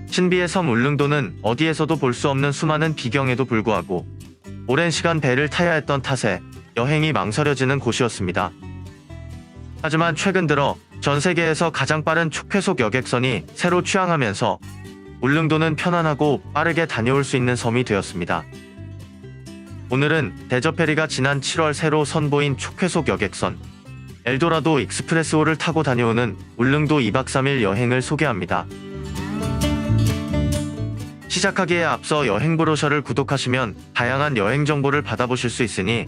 신비의 섬 울릉도는 어디에서도 볼 수 없는 수많은 비경에도 불구하고 오랜 시간 배를 타야 했던 탓에 여행이 망설여지는 곳이었습니다. 하지만 최근 들어 전 세계에서 가장 빠른 초쾌속 여객선이 새로 취항하면서 울릉도는 편안하고 빠르게 다녀올 수 있는 섬이 되었습니다. 오늘은 대저페리가 지난 7월 새로 선보인 초쾌속 여객선 엘도라도 익스프레스호를 타고 다녀오는 울릉도 2박 3일 여행을 소개합니다. 시작하기에 앞서 여행 브로셔를 구독하시면 다양한 여행 정보를 받아보실 수 있으니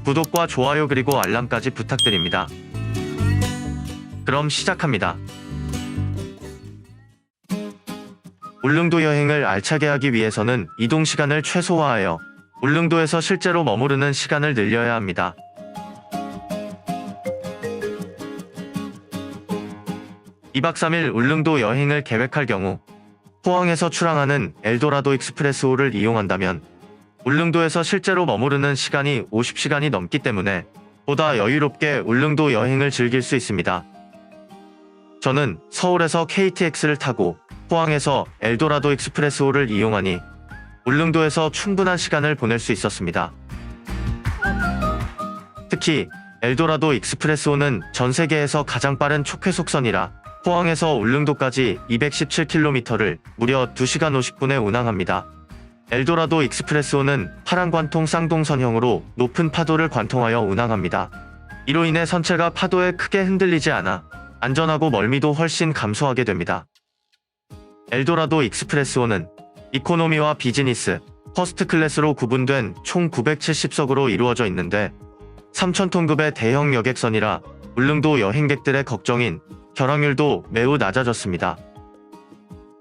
구독과 좋아요 그리고 알람까지 부탁드립니다. 그럼 시작합니다. 울릉도 여행을 알차게 하기 위해서는 이동 시간을 최소화하여 울릉도에서 실제로 머무르는 시간을 늘려야 합니다. (2박 3일) 울릉도 여행을 계획할 경우 포항에서 출항하는 엘도라도 익스프레스호를 이용한다면 울릉도에서 실제로 머무르는 시간이 50시간이 넘기 때문에 보다 여유롭게 울릉도 여행을 즐길 수 있습니다. 저는 서울에서 KTX를 타고 포항에서 엘도라도 익스프레스호를 이용하니 울릉도에서 충분한 시간을 보낼 수 있었습니다. 특히 엘도라도 익스프레스호는 전 세계에서 가장 빠른 초쾌속선이라 포항에서 울릉도까지 217km를 무려 2시간 50분에 운항합니다. 엘도라도 익스프레스호는 파랑관통 쌍동선형으로 높은 파도를 관통하여 운항합니다. 이로 인해 선체가 파도에 크게 흔들리지 않아 안전하고 멀미도 훨씬 감소하게 됩니다. 엘도라도 익스프레스호는 이코노미와 비즈니스, 퍼스트 클래스로 구분된 총 970석으로 이루어져 있는데 3,000톤급의 대형 여객선이라 울릉도 여행객들의 걱정인 결항률도 매우 낮아졌습니다.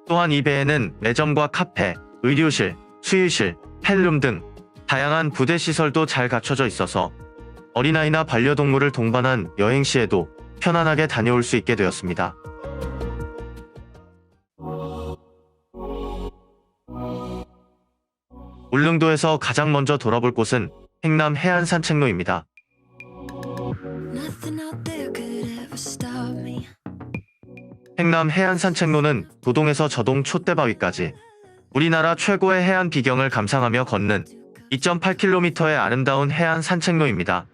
또한 이 배에는 매점과 카페, 의료실, 수유실, 헬룸 등 다양한 부대 시설도 잘 갖춰져 있어서 어린아이나 반려동물을 동반한 여행 시에도 편안하게 다녀올 수 있게 되었습니다. 울릉도에서 가장 먼저 돌아볼 곳은 행남 해안 산책로입니다. 행남 해안 산책로는 도동에서 저동 촛대바위까지 우리나라 최고의 해안 비경을 감상하며 걷는 2.8km의 아름다운 해안 산책로입니다.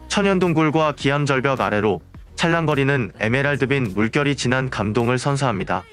천연동굴과 기암절벽 아래로 찰랑거리는 에메랄드빛 물결이 진한 감동을 선사합니다.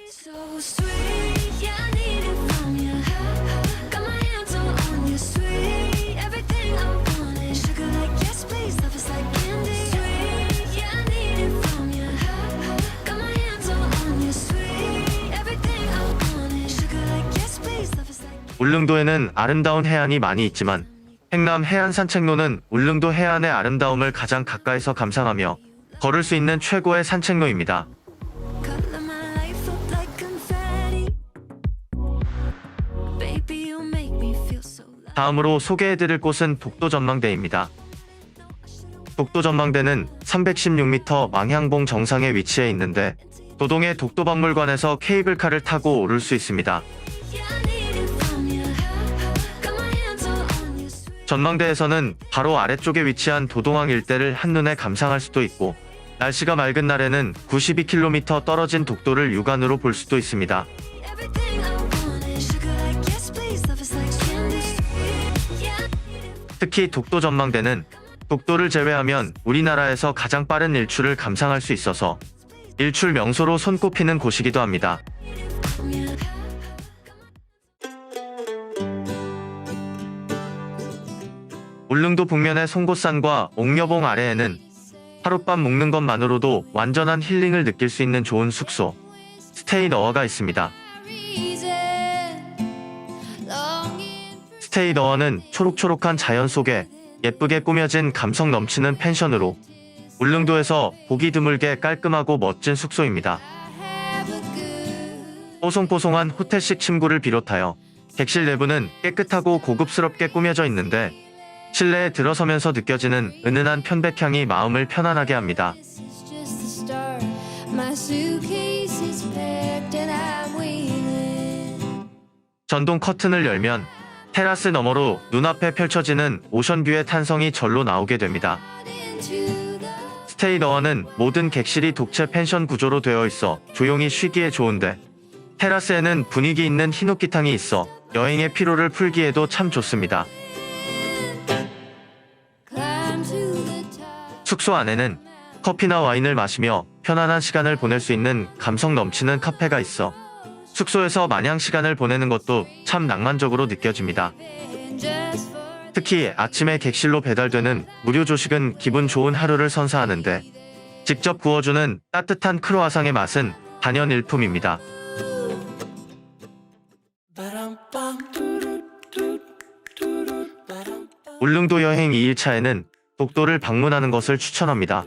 울릉도에는 아름다운 해안이 많이 있지만 행남 해안 산책로는 울릉도 해안의 아름다움을 가장 가까이서 감상하며 걸을 수 있는 최고의 산책로입니다. 다음으로 소개해드릴 곳은 독도전망대입니다. 독도전망대는 316m 망향봉 정상에 위치해 있는데 도동의 독도박물관에서 케이블카를 타고 오를 수 있습니다. 전망대에서는 바로 아래쪽에 위치한 도동항 일대를 한눈에 감상할 수도 있고 날씨가 맑은 날에는 92km 떨어진 독도를 육안으로 볼 수도 있습니다. 특히 독도 전망대는 독도를 제외하면 우리나라에서 가장 빠른 일출을 감상할 수 있어서 일출 명소로 손꼽히는 곳이기도 합니다. 울릉도 북면의 송곳산과 옥녀봉 아래에는 하룻밤 묵는 것만으로도 완전한 힐링을 느낄 수 있는 좋은 숙소, 스테이 너어가 있습니다. 스테이 너어는 초록초록한 자연 속에 예쁘게 꾸며진 감성 넘치는 펜션으로 울릉도에서 보기 드물게 깔끔하고 멋진 숙소입니다. 뽀송뽀송한 호텔식 침구를 비롯하여 객실 내부는 깨끗하고 고급스럽게 꾸며져 있는데 실내에 들어서면서 느껴지는 은은한 편백향이 마음을 편안하게 합니다. 전동 커튼을 열면 테라스 너머로 눈앞에 펼쳐지는 오션뷰의 탄성이 절로 나오게 됩니다. 스테이더와는 모든 객실이 독채 펜션 구조로 되어 있어 조용히 쉬기에 좋은데 테라스에는 분위기 있는 흰옥기탕이 있어 여행의 피로를 풀기에도 참 좋습니다. 숙소 안에는 커피나 와인을 마시며 편안한 시간을 보낼 수 있는 감성 넘치는 카페가 있어 숙소에서 마냥 시간을 보내는 것도 참 낭만적으로 느껴집니다. 특히 아침에 객실로 배달되는 무료 조식은 기분 좋은 하루를 선사하는데 직접 구워주는 따뜻한 크로아상의 맛은 단연일품입니다. 울릉도 여행 2일차에는 독도를 방문하는 것을 추천합니다.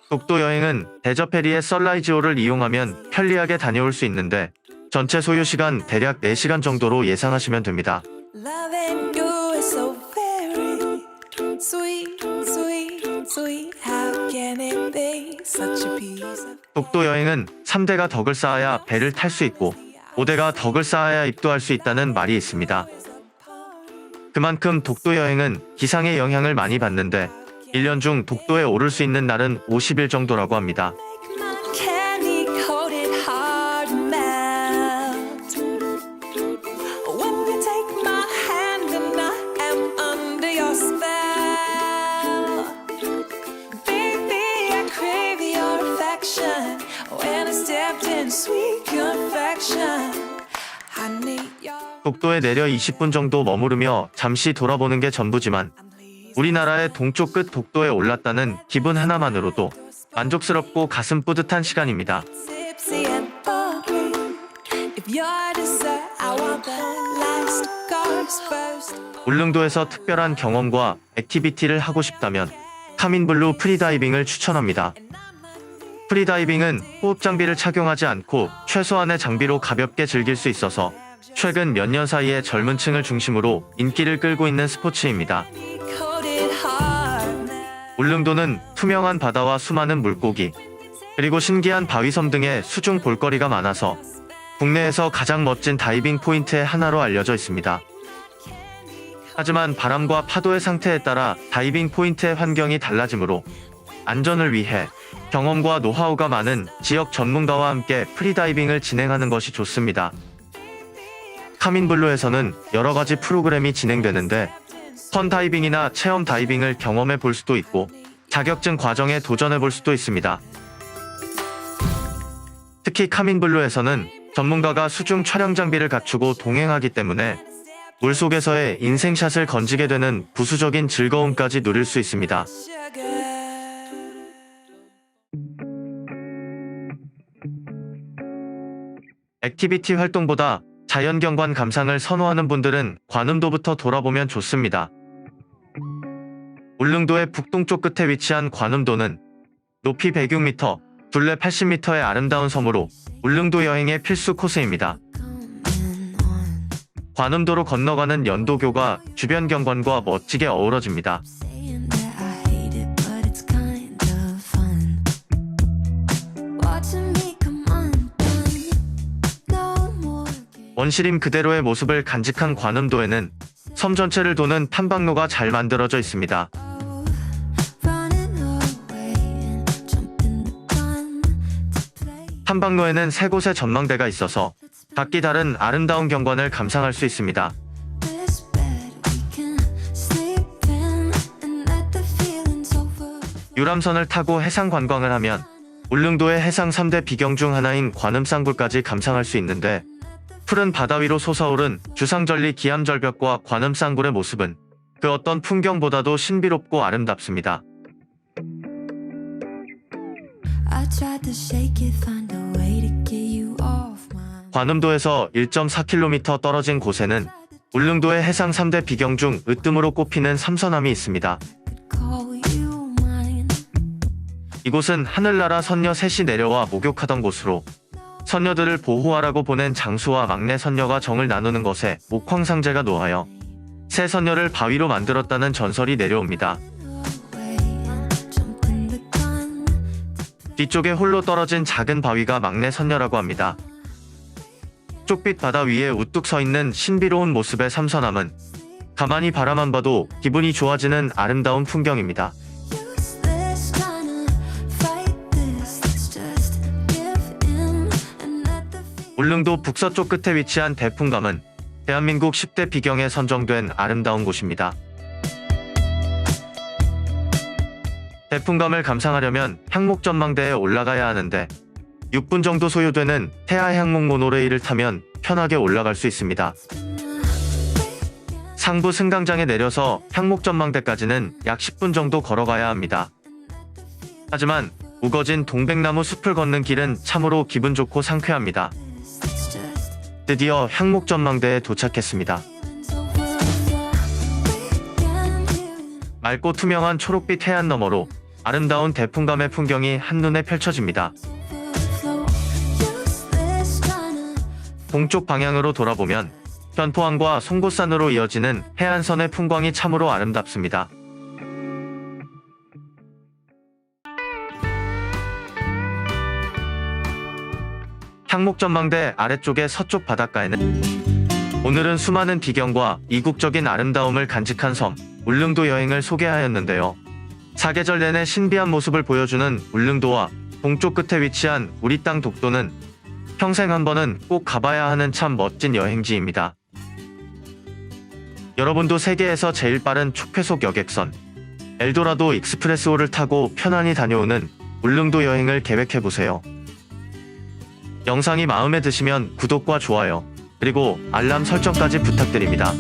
독도 여행은 대저페리의 썰라이즈호를 이용하면 편리하게 다녀올 수 있는데 전체 소요 시간 대략 4시간 정도로 예상하시면 됩니다. 독도 여행은 3대가 덕을 쌓아야 배를 탈 수 있고 5대가 덕을 쌓아야 입도할 수 있다는 말이 있습니다. 그만큼 독도 여행은 기상의 영향을 많이 받는데 1년 중 독도에 오를 수 있는 날은 50일 정도라고 합니다. 독도에 내려 20분 정도 머무르며 잠시 돌아보는 게 전부지만 우리나라의 동쪽 끝 독도에 올랐다는 기분 하나만으로도 만족스럽고 가슴 뿌듯한 시간입니다. 울릉도에서 특별한 경험과 액티비티를 하고 싶다면 카민블루 프리다이빙을 추천합니다. 프리다이빙은 호흡 장비를 착용하지 않고 최소한의 장비로 가볍게 즐길 수 있어서 최근 몇 년 사이에 젊은 층을 중심으로 인기를 끌고 있는 스포츠입니다. 울릉도는 투명한 바다와 수많은 물고기, 그리고 신기한 바위섬 등의 수중 볼거리가 많아서 국내에서 가장 멋진 다이빙 포인트의 하나로 알려져 있습니다. 하지만 바람과 파도의 상태에 따라 다이빙 포인트의 환경이 달라지므로 안전을 위해 경험과 노하우가 많은 지역 전문가와 함께 프리다이빙을 진행하는 것이 좋습니다. 카민블루에서는 여러가지 프로그램이 진행되는데 펀 다이빙이나 체험 다이빙을 경험해 볼 수도 있고 자격증 과정에 도전해 볼 수도 있습니다. 특히 카민블루에서는 전문가가 수중 촬영 장비를 갖추고 동행하기 때문에 물속에서의 인생샷을 건지게 되는 부수적인 즐거움까지 누릴 수 있습니다. 액티비티 활동보다 자연경관 감상을 선호하는 분들은 관음도부터 돌아보면 좋습니다. 울릉도의 북동쪽 끝에 위치한 관음도는 높이 106m, 둘레 80m의 아름다운 섬으로 울릉도 여행의 필수 코스입니다. 관음도로 건너가는 연도교가 주변 경관과 멋지게 어우러집니다. 원시림 그대로의 모습을 간직한 관음도에는 섬 전체를 도는 탐방로가 잘 만들어져 있습니다. 탐방로에는 3곳의 전망대가 있어서 각기 다른 아름다운 경관을 감상할 수 있습니다. 유람선을 타고 해상 관광을 하면 울릉도의 해상 3대 비경 중 하나인 관음쌍굴까지 감상할 수 있는데 푸른 바다 위로 솟아오른 주상절리 기암절벽과 관음쌍굴의 모습은 그 어떤 풍경보다도 신비롭고 아름답습니다. 관음도에서 1.4km 떨어진 곳에는 울릉도의 해상 3대 비경 중 으뜸으로 꼽히는 삼선함이 있습니다. 이곳은 하늘나라 선녀 셋이 내려와 목욕하던 곳으로 선녀들을 보호하라고 보낸 장수와 막내 선녀가 정을 나누는 것에 목황상제가 놓하여 새 선녀를 바위로 만들었다는 전설이 내려옵니다. 뒤쪽에 홀로 떨어진 작은 바위가 막내 선녀라고 합니다. 쪽빛 바다 위에 우뚝 서 있는 신비로운 모습의 삼선함은 가만히 바라만 봐도 기분이 좋아지는 아름다운 풍경입니다. 울릉도 북서쪽 끝에 위치한 대풍감은 대한민국 10대 비경에 선정된 아름다운 곳입니다. 대풍감을 감상하려면 향목전망대에 올라가야 하는데 6분 정도 소요되는 태아 향목 모노레일을 타면 편하게 올라갈 수 있습니다. 상부 승강장에 내려서 향목전망대까지는 약 10분 정도 걸어가야 합니다. 하지만 우거진 동백나무 숲을 걷는 길은 참으로 기분 좋고 상쾌합니다. 드디어 향목전망대에 도착했습니다. 맑고 투명한 초록빛 해안 너머로 아름다운 대풍감의 풍경이 한눈에 펼쳐집니다. 동쪽 방향으로 돌아보면 현포항과 송곳산으로 이어지는 해안선의 풍광이 참으로 아름답습니다. 향목전망대 아래쪽의 서쪽 바닷가에는 오늘은 수많은 비경과 이국적인 아름다움을 간직한 섬 울릉도 여행을 소개하였는데요. 사계절 내내 신비한 모습을 보여주는 울릉도와 동쪽 끝에 위치한 우리 땅 독도는 평생 한 번은 꼭 가봐야 하는 참 멋진 여행지입니다. 여러분도 세계에서 제일 빠른 초쾌속 여객선 엘도라도 익스프레스호를 타고 편안히 다녀오는 울릉도 여행을 계획해보세요. 영상이 마음에 드시면 구독과 좋아요, 그리고 알람 설정까지 부탁드립니다.